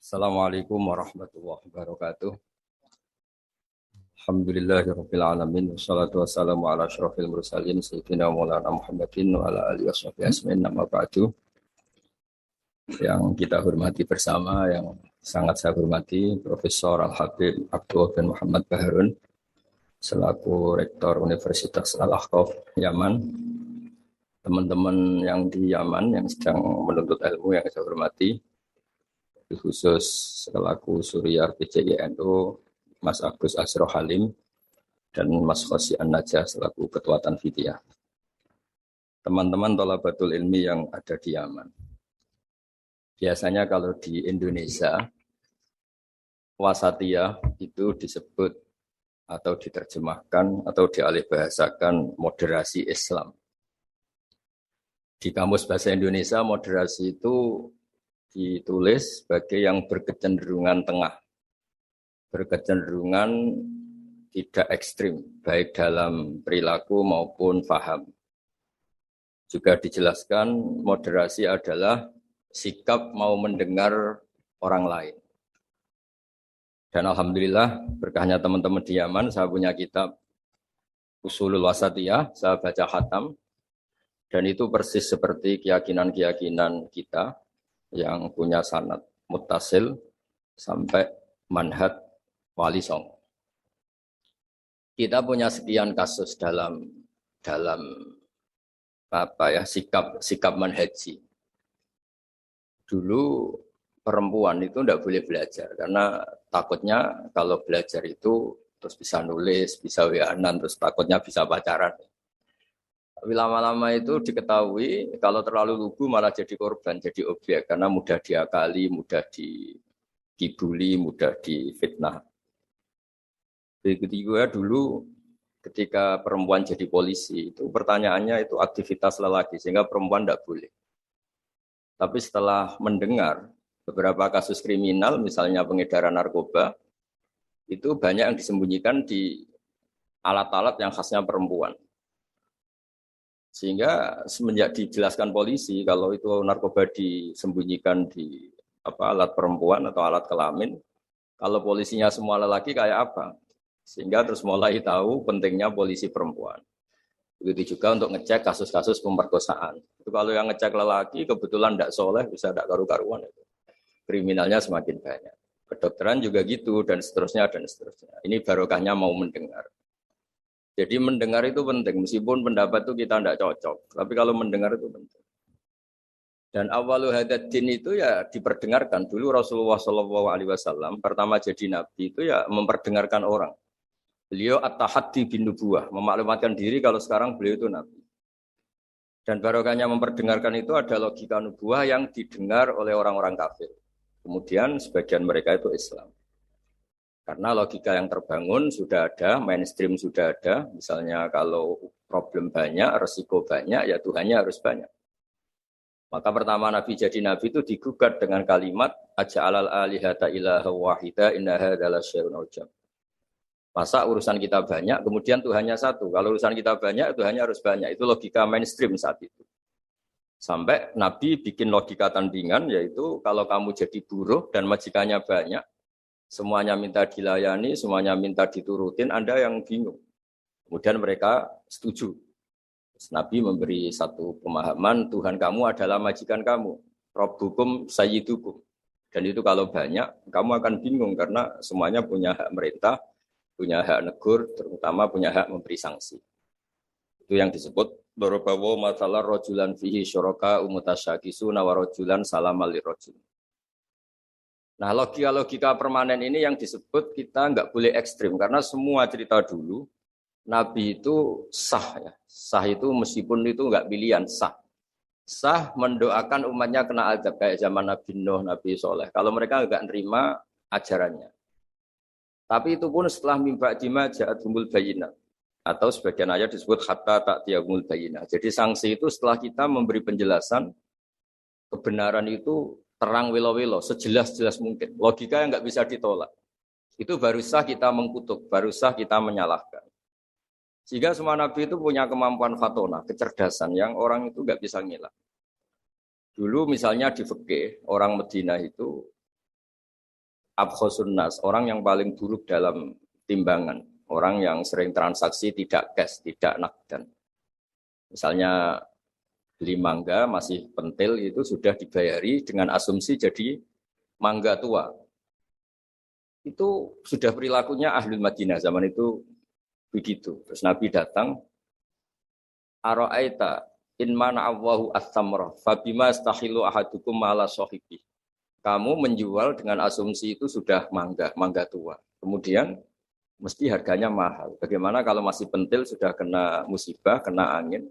Assalamualaikum warahmatullahi wabarakatuh. Alhamdulillahirabbil alamin wassalatu wassalamu ala asyrofil mursalin sayyidina Maulana Muhammadin wa ala alihi washabihi ajmain. Nama ba'du. Yang kita hormati bersama, yang sangat saya hormati Profesor Al-Habib Abdul bin Muhammad Baharun selaku Rektor Universitas Al-Ahqaf Yaman. Teman-teman yang di Yaman yang sedang menuntut ilmu yang saya hormati, khusus selaku Surya PCGNU Mas Agus Asro Halim dan Mas Khosi An-Najah selaku Ketua Tanfidiyah. Teman-teman thalabatul ilmi yang ada di Yaman. Biasanya kalau di Indonesia wasatiyah itu disebut atau diterjemahkan atau dialihbahasakan moderasi Islam. Di kamus bahasa Indonesia moderasi itu ditulis sebagai yang berkecenderungan tengah, berkecenderungan tidak ekstrim, baik dalam perilaku maupun faham. Juga dijelaskan moderasi adalah sikap mau mendengar orang lain. Dan alhamdulillah berkahnya teman-teman di Yaman, saya punya kitab Ushulul Wasatiyah, saya baca khatam, dan itu persis seperti keyakinan-keyakinan kita yang punya sanad muttasil sampai manhaj wali songo. Kita punya sekian kasus dalam sikap manhaji. Dulu perempuan itu tidak boleh belajar karena takutnya kalau belajar itu terus bisa nulis, bisa WA-an, terus takutnya bisa pacaran. Tapi lama-lama itu diketahui kalau terlalu lugu malah jadi korban, jadi objek karena mudah diakali, mudah dibully, mudah difitnah. Begitu juga dulu ketika perempuan jadi polisi itu pertanyaannya itu aktivitas lelaki sehingga perempuan tidak boleh. Tapi setelah mendengar beberapa kasus kriminal misalnya pengedaran narkoba itu banyak yang disembunyikan di alat-alat yang khasnya perempuan. Sehingga semenjak dijelaskan polisi kalau itu narkoba disembunyikan di alat perempuan atau alat kelamin, kalau polisinya semua lelaki kayak apa? Sehingga terus mulai tahu pentingnya polisi perempuan. Begitu juga untuk ngecek kasus-kasus pemerkosaan. Itu kalau yang ngecek lelaki kebetulan tidak soleh bisa tidak karu-karuan itu. Kriminalnya semakin banyak. Kedokteran juga gitu dan seterusnya dan seterusnya. Ini barokahnya mau mendengar. Jadi mendengar itu penting, meskipun pendapat itu kita tidak cocok. Tapi kalau mendengar itu penting. Dan awalu hadad din itu ya diperdengarkan. Dulu Rasulullah SAW pertama jadi Nabi itu ya memperdengarkan orang. Beliau at-tahaddi bin nubuwah, memaklumatkan diri kalau sekarang beliau itu Nabi. Dan barokahnya memperdengarkan itu ada logika nubuwah yang didengar oleh orang-orang kafir. Kemudian sebagian mereka itu Islam. Karena logika yang terbangun sudah ada, mainstream sudah ada. Misalnya kalau problem banyak, resiko banyak, ya Tuhannya harus banyak. Maka pertama Nabi jadi Nabi itu digugat dengan kalimat aja'alal alihata ilaha wahida inna hadzal syai'un ujab. Masa urusan kita banyak, kemudian Tuhannya satu. Kalau urusan kita banyak, Tuhannya harus banyak. Itu logika mainstream saat itu. Sampai Nabi bikin logika tandingan, yaitu kalau kamu jadi buruh dan majikannya banyak, semuanya minta dilayani, semuanya minta diturutin, Anda yang bingung. Kemudian mereka setuju. Nabi memberi satu pemahaman, Tuhan kamu adalah majikan kamu. Rabbukum sayyidukum. Dan itu kalau banyak, kamu akan bingung karena semuanya punya hak merintah, punya hak negur, terutama punya hak memberi sanksi. Itu yang disebut Dorobawo masalah rojulan fihi syuraka umutasyakisuna wa rojulan salamal lirojul. Nah logika-logika permanen ini yang disebut kita nggak boleh ekstrim karena semua cerita dulu Nabi itu sah ya. Sah itu meskipun itu nggak pilihan sah. Sah mendoakan umatnya kena azab kayak zaman Nabi Nuh, Nabi Soleh. Kalau mereka nggak nerima ajarannya. Tapi itu pun setelah mimba jima ja'atumul bayinah. Atau sebagian ayat disebut hatta ta'tiyahumul bayinah. Jadi sanksi itu setelah kita memberi penjelasan kebenaran itu terang welo-welo, sejelas-jelas mungkin. Logika yang nggak bisa ditolak. Itu baru sah kita mengkutuk, baru sah kita menyalahkan. Sehingga semua nabi itu punya kemampuan fatona, kecerdasan yang orang itu nggak bisa ngilang. Dulu misalnya di fikih, orang Medina itu abkhosun nas, orang yang paling buruk dalam timbangan, orang yang sering transaksi tidak cash, tidak nakdan. Misalnya beli mangga masih pentil itu sudah dibayari dengan asumsi jadi mangga tua. Itu sudah perilakunya ahlul Madinah zaman itu begitu. Terus Nabi datang, ara'aita in mana Allahu as-samra fabima astahilu ahadukum ala sahibi. Kamu menjual dengan asumsi itu sudah mangga tua. Kemudian mesti harganya mahal. Bagaimana kalau masih pentil sudah kena musibah, kena angin?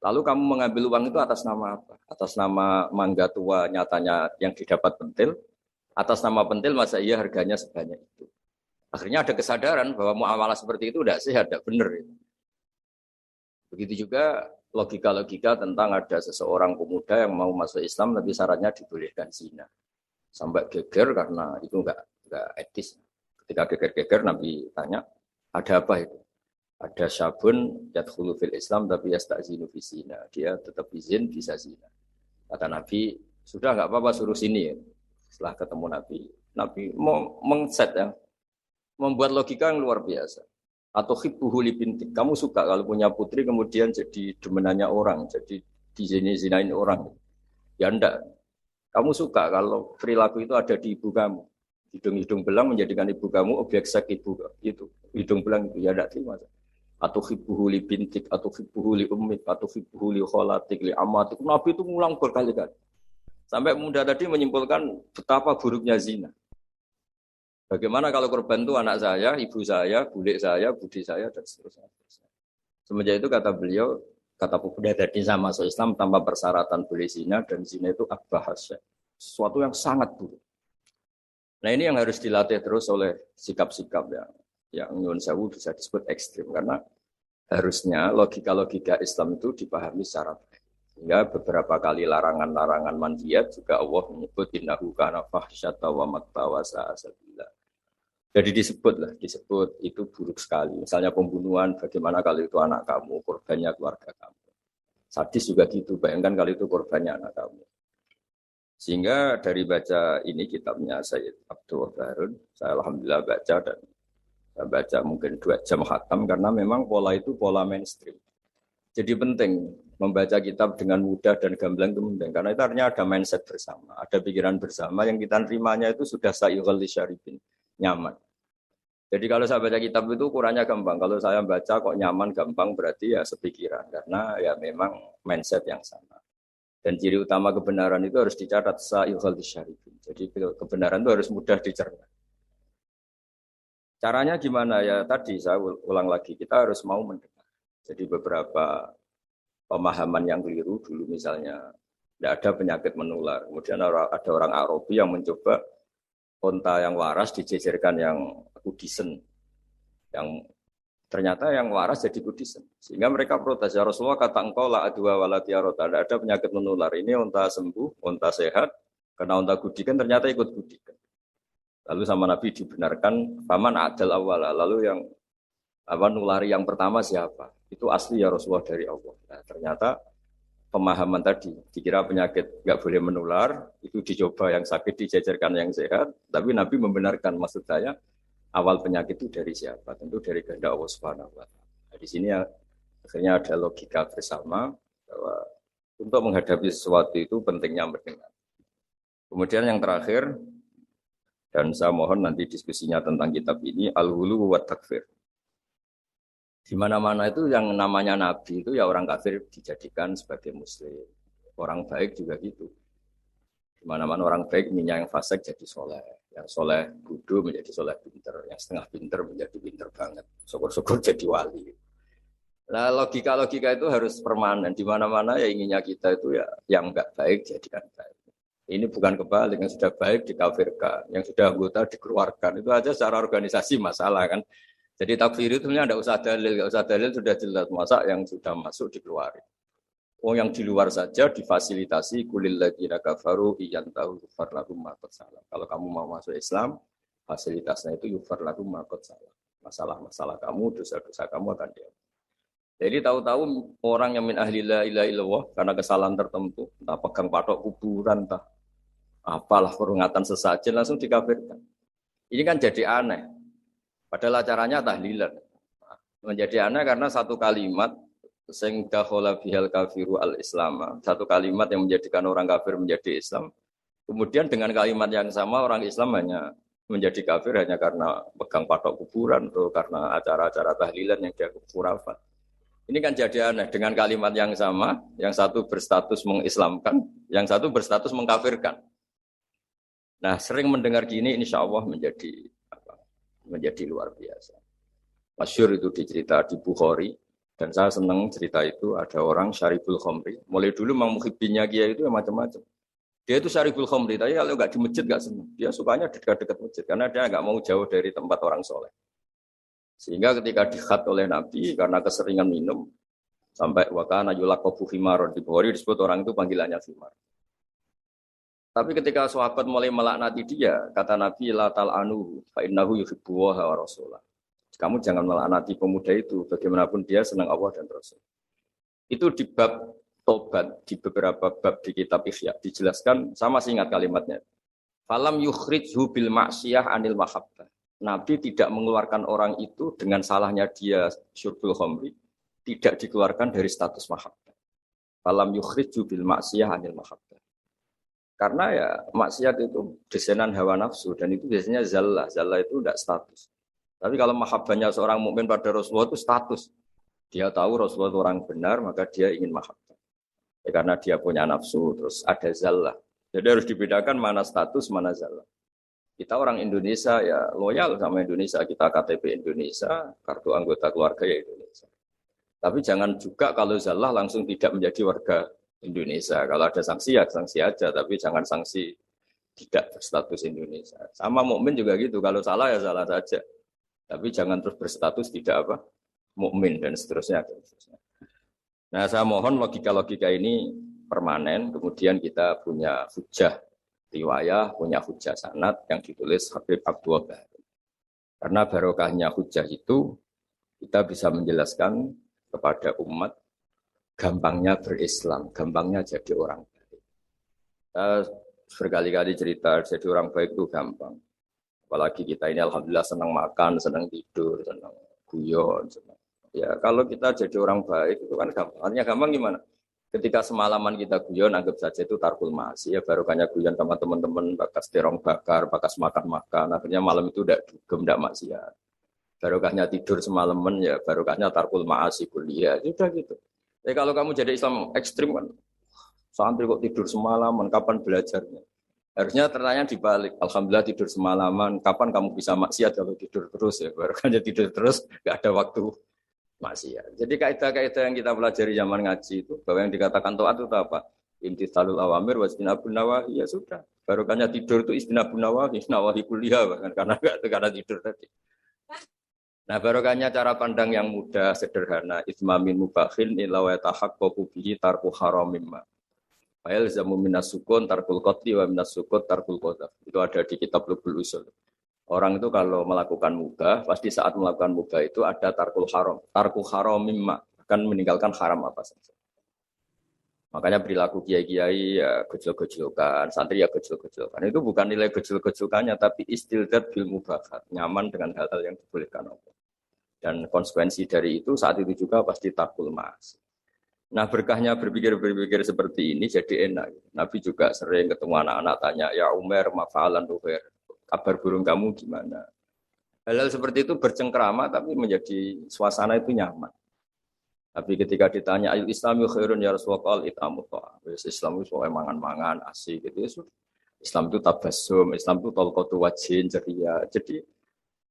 Lalu kamu mengambil uang itu atas nama apa? Atas nama mangga tua nyatanya yang didapat pentil. Atas nama pentil masa iya harganya sebanyak itu. Akhirnya ada kesadaran bahwa muamalah seperti itu tidak sehat, tidak benar. Begitu juga logika-logika tentang ada seseorang pemuda yang mau masuk Islam tapi syaratnya dibolehkan zina. Sampai geger karena itu enggak etis. Ketika geger-geger Nabi tanya, ada apa itu? Ada syabun yadkhulu fil Islam tapi yasta'zinu fi zina. Dia tetap izin bisa zina. Kata Nabi, sudah enggak apa-apa suruh sini ya. Setelah ketemu Nabi mau mengset ya, membuat logika yang luar biasa. Atau hibbuhu li bintik, kamu suka kalau punya putri kemudian jadi demenannya orang, jadi dizinain orang. Ya enggak. Kamu suka kalau perilaku itu ada di ibu kamu. Hidung-hidung belang menjadikan ibu kamu objek seks ibu itu. Hidung belang itu ya enggak terima. Atau hibbuhu li bintik, atau hibbuhu li ummik, atau hibbuhu li kholatik, li amatik. Nabi itu ngulang berkali-kali. Sampai muda tadi menyimpulkan betapa buruknya zina. Bagaimana kalau korban itu anak saya, ibu saya, bulik saya, budi saya, dan seterusnya. Semenjak itu kata beliau, kata pemuda tadi sama masuk Islam tanpa persyaratan boleh zina, dan zina itu abbahasya. Sesuatu yang sangat buruk. Nah ini yang harus dilatih terus oleh sikap-sikap yang nyuwun sewu bisa disebut ekstrim. Karena harusnya logika-logika Islam itu dipahami secara baik. Sehingga beberapa kali larangan-larangan manhiyat juga Allah menyebut innahu kana fahsyata wa maqta wa sa'a sabila. Jadi disebut itu buruk sekali. Misalnya pembunuhan, bagaimana kalau itu anak kamu, korbannya keluarga kamu. Sadis juga gitu, bayangkan kalau itu korbannya anak kamu. Sehingga dari baca ini kitabnya Sayyid Abdul Harun, saya alhamdulillah baca dan saya baca mungkin 2 jam khatam karena memang pola itu pola mainstream. Jadi penting membaca kitab dengan mudah dan gamblang itu penting. Karena itu artinya ada mindset bersama. Ada pikiran bersama yang kita terimanya itu sudah sayyughal lisyaribin. Nyaman. Jadi kalau saya baca kitab itu ukurannya gampang. Kalau saya baca kok nyaman, gampang berarti ya sepikiran. Karena ya memang mindset yang sama. Dan ciri utama kebenaran itu harus dicatat sayyughal lisyaribin. Jadi kebenaran itu harus mudah dicerna. Caranya gimana ya? Tadi saya ulang lagi. Kita harus mau mendengar. Jadi beberapa pemahaman yang keliru dulu misalnya tidak ada penyakit menular. Kemudian ada orang Arabi yang mencoba onta yang waras dijejerkan yang kudisen. Yang ternyata yang waras jadi kudisen. Sehingga mereka protes, ya Rasulullah kata engkau la adwa walatiyarota. Tidak ada penyakit menular. Ini onta sembuh, onta sehat. Karena onta kudikan ternyata ikut kudikan. Lalu sama Nabi dibenarkan, paman adal awala. Lalu yang nulari yang pertama siapa? Itu asli ya Rasulullah dari Allah. Nah, ternyata pemahaman tadi dikira penyakit nggak boleh menular, itu dicoba yang sakit dijajarkan yang sehat, tapi Nabi membenarkan maksud saya awal penyakit itu dari siapa? Tentu dari kehendak Allah Subhanahu wa taala. Nah, di sini akhirnya ada logika bersama bahwa untuk menghadapi sesuatu itu pentingnya mendengar. Kemudian yang terakhir dan saya mohon nanti diskusinya tentang kitab ini al-hulu wa takfir. Di mana-mana itu yang namanya nabi itu ya orang kafir dijadikan sebagai muslim. Orang baik juga gitu. Di mana-mana orang baik minyak yang fasik jadi soleh. Yang soleh bodoh menjadi soleh pinter. Yang setengah pinter menjadi pinter banget. Syukur-syukur jadi wali. Nah logika-logika itu harus permanen. Di mana-mana ya inginnya kita itu ya yang enggak baik jadikan baik. Ini bukan kebalik, yang sudah baik dikafirkan. Yang sudah anggota dikeluarkan. Itu aja secara organisasi masalah kan. Jadi takfir itu sebenarnya tidak usah dalil sudah jelas masa yang sudah masuk dikeluarin. Oh yang di luar saja difasilitasi kulil ladzina kafaru iyantahu yufar lahum ma qad salah. Kalau kamu mau masuk Islam, fasilitasnya itu yufar lahum ma qad salah. Masalah-masalah kamu, dosa-dosa kamu akan dihapus. Jadi tahu-tahu orang yang min ahli la ilaha illallah karena kesalahan tertentu, entah pegang patok kuburan, entah apalah peringatan sesajen langsung dikafirkan. Ini kan jadi aneh. Padahal acaranya tahlilan. Menjadi aneh karena satu kalimat sing dakhala bihal kafiru al-islam. Satu kalimat yang menjadikan orang kafir menjadi Islam. Kemudian dengan kalimat yang sama orang Islam hanya menjadi kafir hanya karena pegang patok kuburan atau karena acara-acara tahlilan yang dia khurafat. Ini kan jadi aneh dengan kalimat yang sama, yang satu berstatus mengislamkan, yang satu berstatus mengkafirkan. Nah, sering mendengar gini insya Allah menjadi luar biasa. Masyhur itu dicerita di Bukhari, dan saya senang cerita itu ada orang syaribul khamri. Mulai dulu memang muhibbinnya Kiai itu macam-macam. Dia itu syaribul khamri, tapi kalau nggak di masjid nggak senang. Dia sukanya dekat-dekat masjid karena dia nggak mau jauh dari tempat orang soleh. Sehingga ketika dikhat oleh Nabi karena keseringan minum sampai wakana yulaqabu khimaron di Bukhari disebut orang itu panggilannya khimar. Tapi ketika sahabat mulai melaknati dia, kata Nabi la tal'anu fa innahu yuhibbu wa rasulah. Kamu jangan melaknati pemuda itu, bagaimanapun dia senang Allah dan Rasul. Itu di bab tobat, di beberapa bab di kitab Ihya dijelaskan, sama masih ingat kalimatnya. Falam yukhrijhu bil ma'siyah anil mahabbah. Nabi tidak mengeluarkan orang itu dengan salahnya dia syurbul khamri, tidak dikeluarkan dari status mahabbah. Falam yukhrijhu bil ma'siyah anil mahabbah. Karena ya maksiat itu desainan hawa nafsu dan itu biasanya zallah. Zallah itu tidak status. Tapi kalau mahabbahnya seorang mukmin pada Rasulullah itu status. Dia tahu Rasulullah itu orang benar, maka dia ingin mahabbah. Ya, karena dia punya nafsu, terus ada zallah. Jadi harus dibedakan mana status, mana zallah. Kita orang Indonesia ya loyal sama Indonesia. Kita KTP Indonesia, kartu anggota keluarga ya Indonesia. Tapi jangan juga kalau zallah langsung tidak menjadi warga Indonesia. Kalau ada sanksi ya sanksi aja, tapi jangan sanksi tidak berstatus Indonesia. Sama mukmin juga gitu. Kalau salah ya salah saja. Tapi jangan terus berstatus tidak mukmin dan seterusnya. Nah, saya mohon logika-logika ini permanen. Kemudian kita punya hujjah riwayah, punya hujjah sanad yang ditulis Habib Abdul Bahri. Karena barokahnya hujjah itu kita bisa menjelaskan kepada umat gampangnya berislam, gampangnya jadi orang baik. Saya berkali-kali cerita jadi orang baik itu gampang. Apalagi kita ini alhamdulillah senang makan, senang tidur, senang guyon. Ya kalau kita jadi orang baik itu kan gampang. Artinya gampang gimana? Ketika semalaman kita guyon, anggap saja itu tarkul ma'asi. Ya barokahnya guyon sama teman-teman, bakas terong bakar, bakas makan-makan. Akhirnya malam itu tidak dugem, tidak maksiat. Barokahnya tidur semalaman, ya barokahnya tarkul ma'asi kuliah. Sudah gitu. Ya kalau kamu jadi Islam ekstrim kan, santri kok tidur semalaman, kapan belajarnya? Harusnya tertanya dibalik. Alhamdulillah tidur semalaman. Kapan kamu bisa maksiat kalau tidur terus ya? Baru kan tidur terus, nggak ada waktu maksiat. Jadi kaidah-kaidah yang kita pelajari zaman ngaji itu, bahwa yang dikatakan taat itu apa? Imtithalul awamir wa ijtinabun nawahi, ya sudah. Barokahnya tidur itu ijtinabun nawahi, nawahi kuliah bahkan karena tidur tadi. Nah barokahnya cara pandang yang mudah, sederhana. Itsmamin mubakhin illa wa yatahaqqaqu bihi tarku haramimma. Fa'il zamu minas sukun tarkul qatli wa minas sukut tarkul qadaf. Itu ada di kitab Lubul Usul. Orang itu kalau melakukan mubah, pasti saat melakukan mubah itu ada tarkul haram. Tarku haram mimma, akan meninggalkan haram apa saja. Makanya perilaku kiai-kiai ya gejol-gejolkan, santri ya gejol-gejolkan. Itu bukan nilai gejol-gejolkannya, tapi istildat bil mubahat, nyaman dengan hal-hal yang dibolehkan Allah. Dan konsekuensi dari itu saat itu juga pasti tarkul ma'asi. Nah berkahnya berpikir seperti ini jadi enak. Nabi juga sering ketemu anak-anak tanya, ya Umar, mafa'alan Umar, kabar burung kamu gimana? Hal-hal seperti itu bercengkrama tapi menjadi suasana itu nyaman. Tapi ketika ditanya, ayu islami khairun ya Rasulullah, itamu ta'am. Islam itu soal mangan-mangan, asik gitu ya. Islam itu tabassum, Islam itu talqatu wajhin, ceria. Jadi